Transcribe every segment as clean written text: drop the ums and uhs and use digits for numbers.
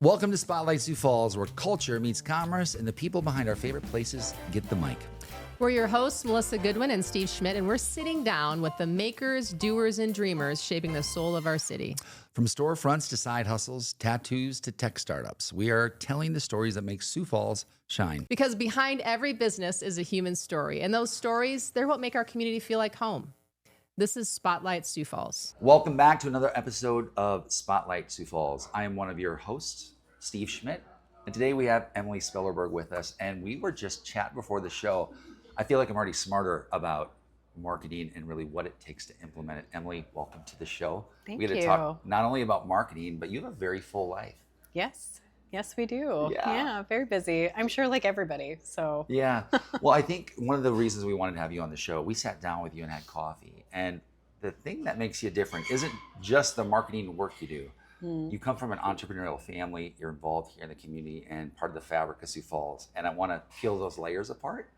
Welcome to Spotlight Sioux Falls, where culture meets commerce and the people behind our favorite places get the mic. We're your hosts, Melissa Goodwin and Steve Schmidt, and we're sitting down with the makers, doers, and dreamers shaping the soul of our city. From storefronts to side hustles, tattoos to tech startups, we are telling the stories that make Sioux Falls shine. Because behind every business is a human story, and those stories, they're what make our community feel like home. This is Spotlight Sioux Falls. Welcome back to another episode of Spotlight Sioux Falls. I am one of your hosts, Steve Schmidt, and today we have Emily Spellerberg with us, and we were just chatting before the show. I feel like I'm already smarter about marketing and really what it takes to implement it. Emily, welcome to the show. Thank we had to you. talk not only about marketing, but you have a very full life. Yes, we do. Yeah. Very busy. I'm sure like everybody, so. Yeah. Well, I think one of the reasons we wanted to have you on the show, we sat down with you and had coffee. And the thing that makes you different isn't just the marketing work you do. You come from an entrepreneurial family, you're involved here in the community and part of the fabric of Sioux Falls. And I want to peel those layers apart.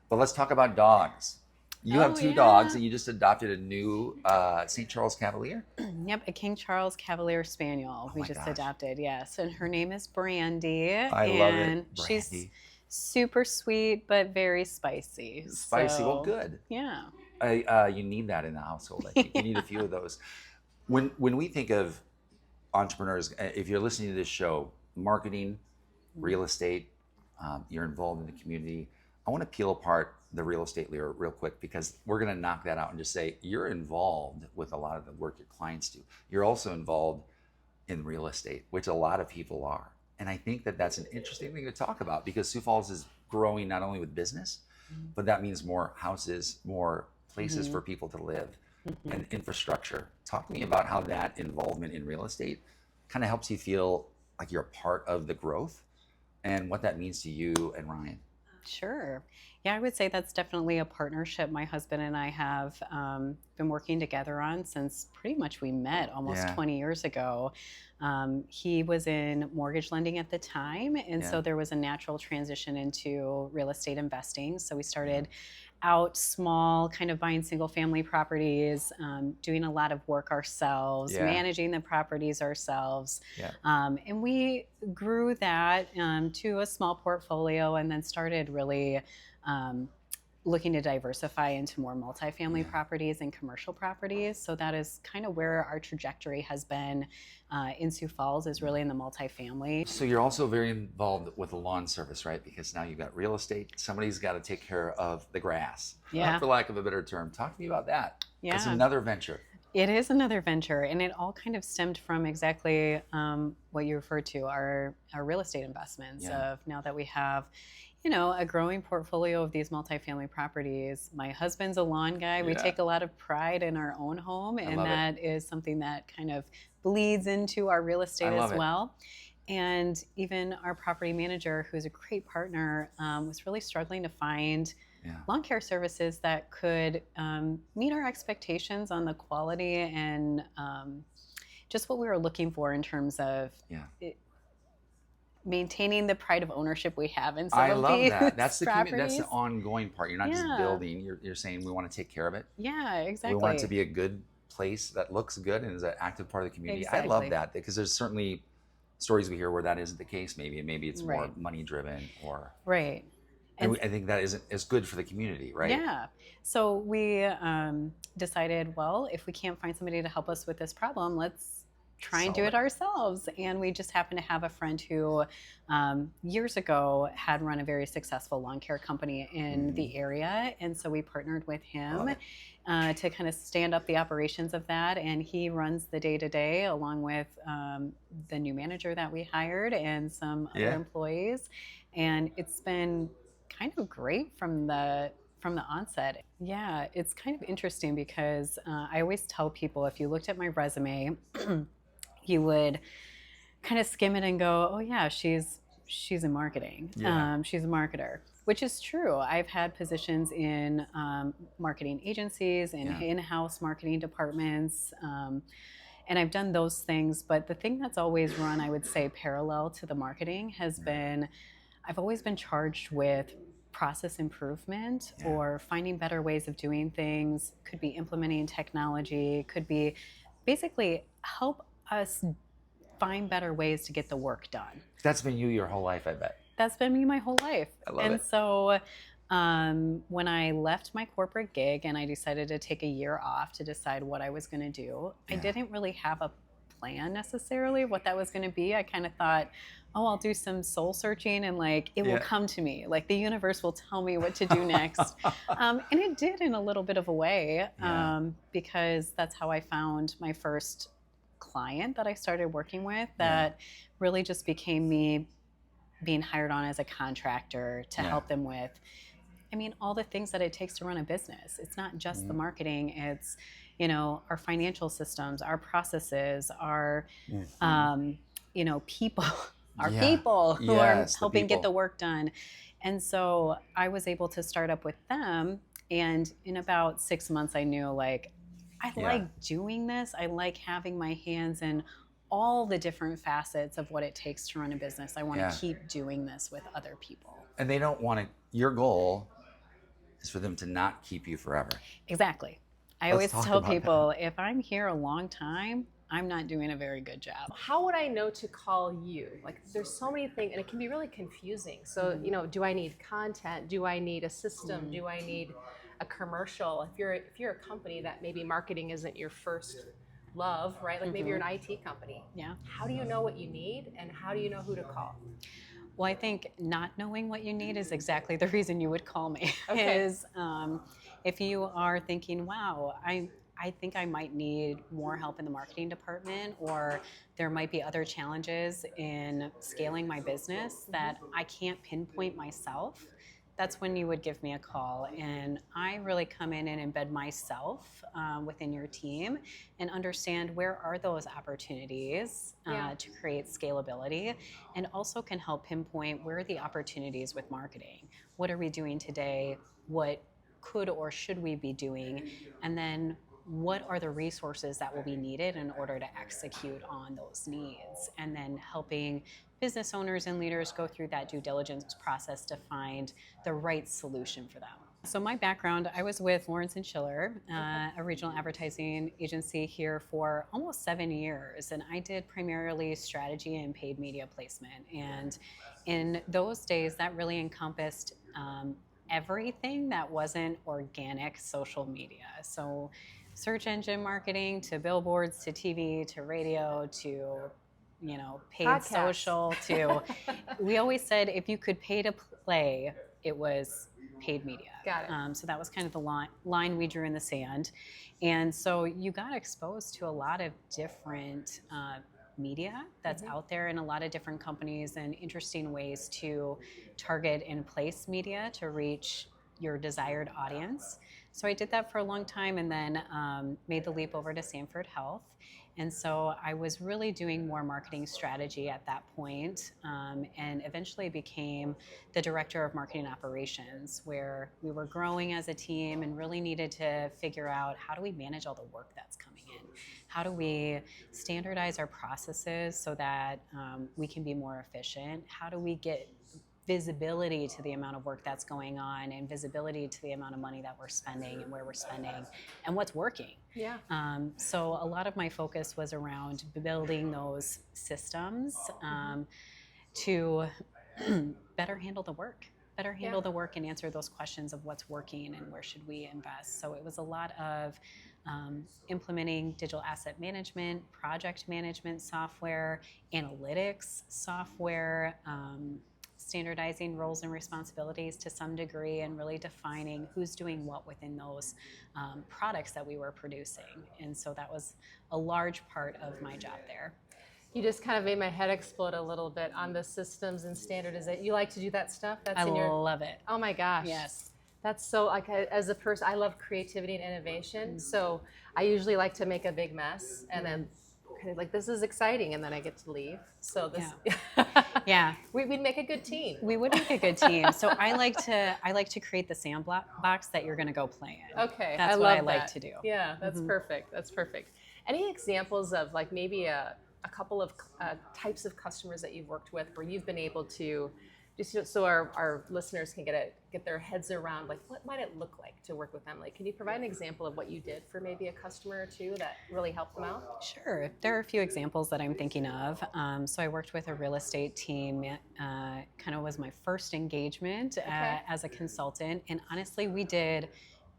But let's talk about dogs. You have two dogs and you just adopted a new St. Charles Cavalier. Yep, a King Charles Cavalier Spaniel we just adopted, yes. And her name is Brandy. I love it, And she's super sweet, but very spicy. Spicy, so, well, good. Yeah. You need that in the household. I think you need a few of those. When we think of entrepreneurs, if you're listening to this show, marketing, real estate, you're involved in the community, I want to peel apart the real estate layer real quick because we're going to knock that out and just say you're involved with a lot of the work your clients do. You're also involved in real estate, which a lot of people are. And I think that that's an interesting thing to talk about because Sioux Falls is growing not only with business, but that means more houses, more places for people to live and infrastructure. Talk to me about how that involvement in real estate kind of helps you feel like you're a part of the growth and what that means to you and Ryan. Sure. Yeah, I would say that's definitely a partnership my husband and I have been working together on since pretty much we met almost 20 years ago. He was in mortgage lending at the time, and so there was a natural transition into real estate investing. So we started out small, kind of buying single family properties, doing a lot of work ourselves, managing the properties ourselves. And we grew that to a small portfolio and then started really looking to diversify into more multifamily properties and commercial properties. So that is kind of where our trajectory has been in Sioux Falls, is really in the multifamily. So you're also very involved with the lawn service, right? Because now you've got real estate. Somebody's got to take care of the grass, for lack of a better term. Talk to me about that. Yeah. It's another venture. It is another venture, and it all kind of stemmed from exactly what you referred to, our real estate investments of now that we have a growing portfolio of these multifamily properties. My husband's a lawn guy. We take a lot of pride in our own home, and that is something that kind of bleeds into our real estate as well. And even our property manager, who's a great partner, was really struggling to find lawn care services that could meet our expectations on the quality and just what we were looking for in terms of maintaining the pride of ownership we have in some of these properties. I love that. That's the ongoing part. You're not just building. You're saying we want to take care of it. Yeah, exactly. We want it to be a good place that looks good and is an active part of the community. Exactly. I love that because there's certainly stories we hear where that isn't the case. Maybe it's more money driven or And I think that isn't as good for the community, right? Yeah. So we decided, well, if we can't find somebody to help us with this problem, let's try and do it ourselves. And we just happened to have a friend who years ago had run a very successful lawn care company in the area. And so we partnered with him to kind of stand up the operations of that. And he runs the day-to-day along with the new manager that we hired and some other employees. And it's been kind of great from the onset. Yeah, it's kind of interesting because I always tell people, if you looked at my resume, you would kind of skim it and go, oh yeah, she's in marketing. She's a marketer, which is true. I've had positions in marketing agencies and in-house marketing departments. And I've done those things, but the thing that's always run, I would say, parallel to the marketing has been, I've always been charged with process improvement or finding better ways of doing things. Could be implementing technology, could be basically help us find better ways to get the work done. That's been you your whole life, I bet. That's been me my whole life. I love and it. so when I left my corporate gig and I decided to take a year off to decide what I was going to do, I didn't really have a plan necessarily what that was going to be. I kind of thought, oh, I'll do some soul searching and like it will come to me. Like the universe will tell me what to do next. And it did in a little bit of a way because that's how I found my first client that I started working with that really just became me being hired on as a contractor to help them with, I mean, all the things that it takes to run a business. It's not just the marketing, it's, you know, our financial systems, our processes, our, you know, people, our people who are helping get the work done. And so I was able to start up with them. And in about 6 months, I knew like, I like doing this. I like having my hands in all the different facets of what it takes to run a business. I want to keep doing this with other people. And they don't want to, your goal is for them to not keep you forever. Exactly. I always tell people, if I'm here a long time, I'm not doing a very good job. How would I know to call you? Like there's so many things and it can be really confusing. So, you know, do I need content? Do I need a system? Do I need a commercial? If you're a company that maybe marketing isn't your first love, right? Like maybe you're an IT company. Yeah. How do you know what you need and how do you know who to call? Well, I think not knowing what you need is exactly the reason you would call me. Is if you are thinking, wow, I think I might need more help in the marketing department, or there might be other challenges in scaling my business that I can't pinpoint myself, that's when you would give me a call. And I really come in and embed myself within your team and understand where are those opportunities to create scalability, and also can help pinpoint where are the opportunities with marketing. What are we doing today? What could or should we be doing? And then what are the resources that will be needed in order to execute on those needs? And then helping business owners and leaders go through that due diligence process to find the right solution for them. So my background, I was with Lawrence and Schiller, a regional advertising agency here for almost 7 years. And I did primarily strategy and paid media placement. And in those days, that really encompassed everything that wasn't organic social media. So search engine marketing to billboards to TV to radio to, you know, paid Podcast. Social to, we always said if you could pay to play, it was paid media. Got it. So that was kind of the line we drew in the sand. And so you got exposed to a lot of different media that's out there in a lot of different companies and interesting ways to target and place media to reach your desired audience. So I did that for a long time and then made the leap over to Sanford Health. And so I was really doing more marketing strategy at that point, and eventually became the director of marketing operations, where we were growing as a team and really needed to figure out how do we manage all the work that's coming in? How do we standardize our processes so that we can be more efficient? How do we get visibility to the amount of work that's going on and visibility to the amount of money that we're spending and where we're spending and what's working? Yeah. So a lot of my focus was around building those systems to better handle the work. The work and answer those questions of what's working and where should we invest. So it was a lot of implementing digital asset management, project management software, analytics software, standardizing roles and responsibilities to some degree, and really defining who's doing what within those products that we were producing. And so that was a large part of my job there. You just kind of made my head explode a little bit on the systems and standardization. You like to do that stuff? I love it. Oh my gosh. Yes. That's so, like, as a person, I love creativity and innovation. So I usually like to make a big mess and then kind of like, this is exciting, and then I get to leave. So this, we'd make a good team. We would make a good team. So I like to create the sandbox that you're going to go play in. Okay, that's what I like to do. Yeah, that's perfect. That's perfect. Any examples of like maybe a couple of types of customers that you've worked with where you've been able to just so our listeners can get their heads around, like, what might it look like to work with Emily? Can you provide an example of what you did for maybe a customer or two that really helped them out? Sure. There are a few examples that I'm thinking of. So I worked with a real estate team, kind of was my first engagement as a consultant. And honestly, we did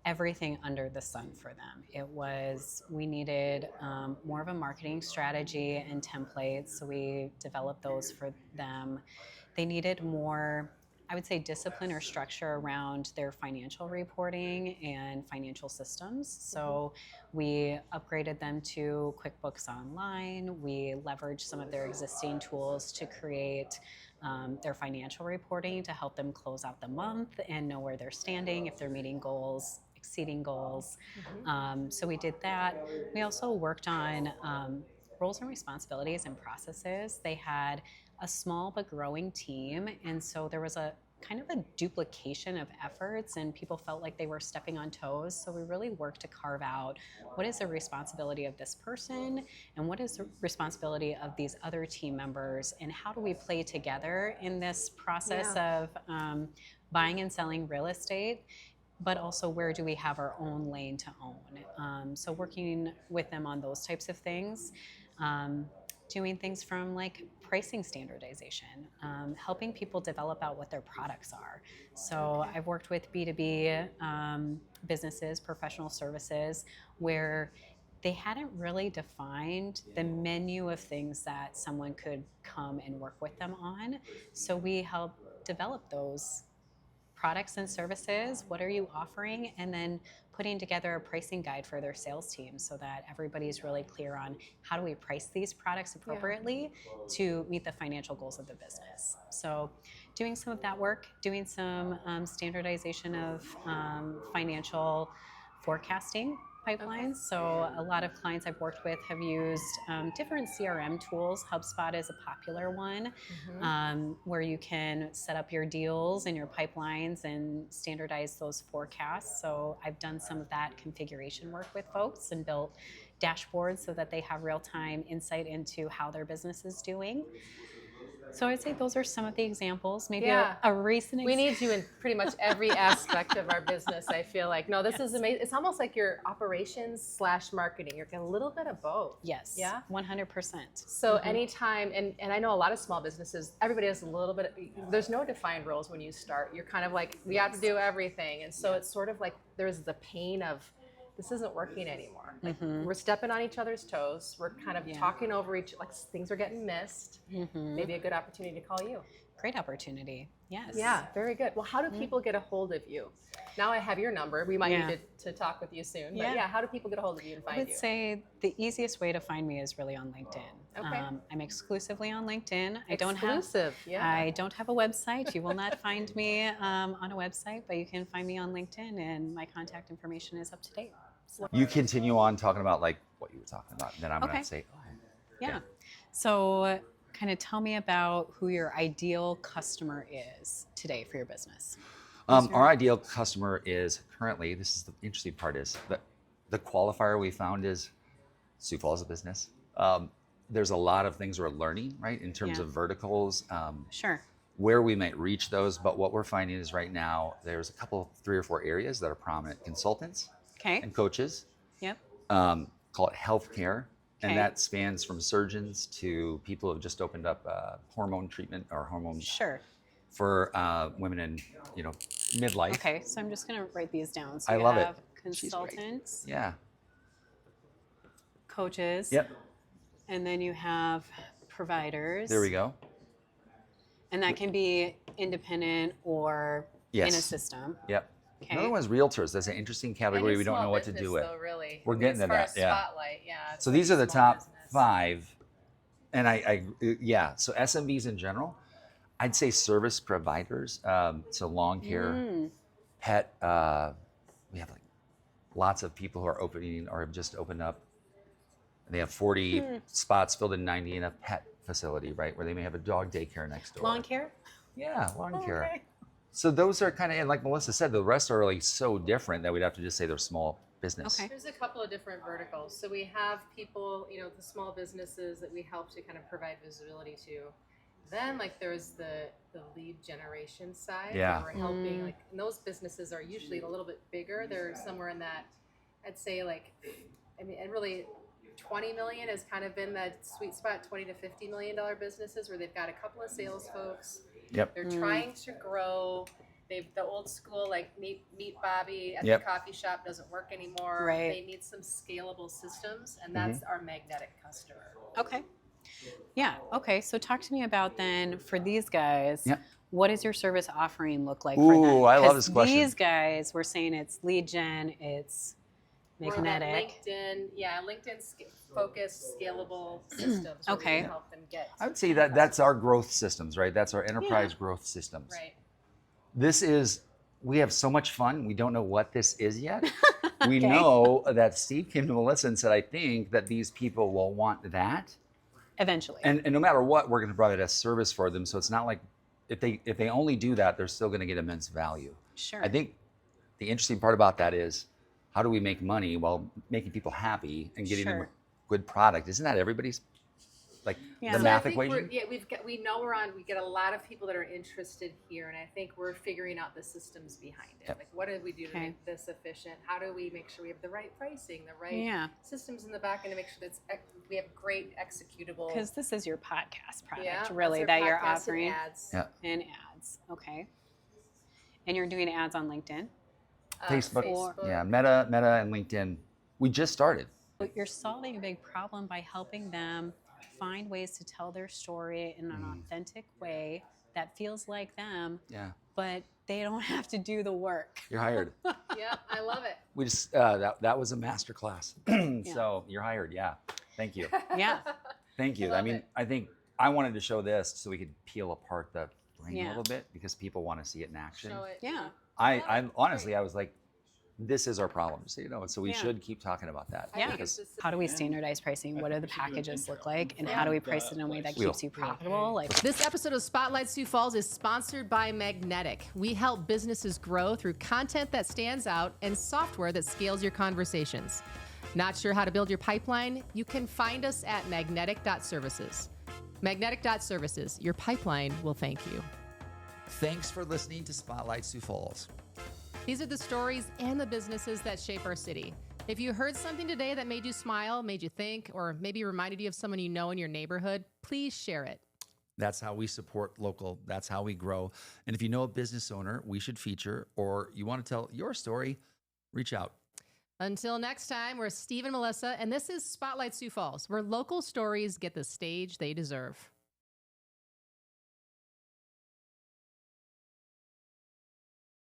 everything under the sun for them. We needed more of a marketing strategy and templates. So we developed those for them. They needed more, I would say, discipline or structure around their financial reporting and financial systems. So we upgraded them to QuickBooks Online. We leveraged some of their existing tools to create their financial reporting to help them close out the month and know where they're standing, if they're meeting goals, exceeding goals. So we did that. We also worked on roles and responsibilities and processes. They had a small but growing team, and so there was a kind of a duplication of efforts, and people felt like they were stepping on toes. So we really worked to carve out what is the responsibility of this person and what is the responsibility of these other team members, and how do we play together in this process of buying and selling real estate, but also where do we have our own lane to own. So working with them on those types of things. Doing things from like pricing standardization, helping people develop out what their products are. So I've worked with B2B businesses, professional services, where they hadn't really defined the menu of things that someone could come and work with them on. So we help develop those products and services. What are you offering? And then putting together a pricing guide for their sales team so that everybody's really clear on how do we price these products appropriately to meet the financial goals of the business. So doing some of that work, doing some standardization of financial forecasting pipelines. So a lot of clients I've worked with have used different CRM tools. HubSpot is a popular one, where you can set up your deals and your pipelines and standardize those forecasts. So I've done some of that configuration work with folks and built dashboards so that they have real-time insight into how their business is doing. So I'd say those are some of the examples. Maybe a recent We need you in pretty much every aspect of our business, I feel like. No, this is amazing. It's almost like your operations / marketing. You're a little bit of both. Yes. Yeah? 100%. So anytime, and I know a lot of small businesses, everybody has a little bit, there's no defined roles when you start. You're kind of like, we have to do everything. And so it's sort of like there's the pain of, this isn't working anymore. Like we're stepping on each other's toes. We're kind of talking over like things are getting missed. Maybe a good opportunity to call you. Great opportunity. Yes. Yeah, very good. Well, how do people get a hold of you? Now I have your number. We might need to talk with you soon. But how do people get a hold of you and find you? I would say the easiest way to find me is really on LinkedIn. Okay. I'm exclusively on LinkedIn. I don't have a website. You will not find me on a website, but you can find me on LinkedIn, and my contact information is up to date. So. You continue on talking about like what you were talking about, and then I'm going to say, So kind of tell me about who your ideal customer is today for your business. Our ideal customer is currently, this is the interesting part, is that the qualifier we found is Sioux Falls business. There's a lot of things we're learning, right, in terms of verticals. Where we might reach those, but what we're finding is right now there's a couple, 3 or 4 areas that are prominent: consultants and coaches. Call it healthcare. And that spans from surgeons to people who have just opened up hormone treatment or hormones for women in midlife. Okay, so I'm just going to write these down. So I love it. Consultants, coaches, and then you have providers. There we go. And that can be independent or in a system. Okay. Another one is realtors. That's an interesting category we don't know what to do with. Though, really. We're getting to that. Spotlight, So these are the top 5. And so SMBs in general, I'd say service providers. So lawn care, pet. We have like lots of people who are opening or have just opened up. They have 40 spots filled in 90 in a pet facility, right? Where they may have a dog daycare next door. Lawn care? Yeah, lawn care. So those are kind of, and like Melissa said, the rest are like so different that we'd have to just say they're small business. There's a couple of different verticals. So we have people, the small businesses that we help to kind of provide visibility to. Then like there's the lead generation side. Yeah. Where we're helping like, and those businesses are usually a little bit bigger. They're somewhere in that, I'd say like, I mean, and really 20 million has kind of been that sweet spot, 20 to $50 million businesses where they've got a couple of sales folks. Yep. They're trying to grow. The old school like meet Bobby at Yep. the coffee shop doesn't work anymore. Right. They need some scalable systems, and that's our magnetic customer. Okay. Yeah. Okay. So talk to me about then for these guys. Yeah. What does your service offering look like for them? Ooh, I love 'Cause this question. These guys, we're saying it's lead gen, it's More of that magnetic. LinkedIn focused scalable systems. Where we Okay. can help them get. I would say that that's our growth systems, right? That's our enterprise growth systems. Right. We have so much fun. We don't know what this is yet. We Okay. know that Steve came to Melissa and said, I think that these people will want that. Eventually. And no matter what, we're going to provide a service for them. So it's not like if they only do that, they're still going to get immense value. Sure. I think the interesting part about that is how do we make money while making people happy and getting them a Sure. good product? Isn't that everybody's like Yeah. the So math I think equation? we know we get a lot of people that are interested here, and I think we're figuring out the systems behind it. Yep. Like, what do we do to Okay. make this efficient? How do we make sure we have the right pricing, the right Yeah. systems in the back end to make sure that we have great executable. Because this is your podcast product, Yeah, really, that's that our you're podcast and offering. ads. Yeah. And ads. Okay. And you're doing ads on LinkedIn. Facebook, yeah, Meta and LinkedIn. We just started. But you're solving a big problem by helping them find ways to tell their story in an authentic way that feels like them, Yeah, but they don't have to do the work. you're hired. Yeah, I love it. We just that was a master class. So you're hired. Yeah, thank you. Yeah. Thank you. I I love mean, it. I think I wanted to show this so we could peel apart the brain a Yeah. little bit because people want to see it in action. Show it. Yeah. I honestly, I was like, this is our problem, so you know, and so we Yeah. should keep talking about that. I think Yeah. it's just- How do we standardize pricing? What do the packages look like? And how do we price it in a way that Wheel. keeps you profitable? Like, This episode of Spotlight Sioux Falls is sponsored by Magnetic. We help businesses grow through content that stands out and software that scales your conversations. Not sure how to build your pipeline? You can find us at magnetic.services. Magnetic.services. Your pipeline will thank you. Thanks for listening to Spotlight Sioux Falls. These are the stories and the businesses that shape our city. If you heard something today that made you smile, made you think, or maybe reminded you of someone you know in your neighborhood, please share it. That's how we support local. That's how we grow. And if you know a business owner we should feature or you want to tell your story, reach out. Until next time, we're Steve and Melissa, and this is Spotlight Sioux Falls, where local stories get the stage they deserve.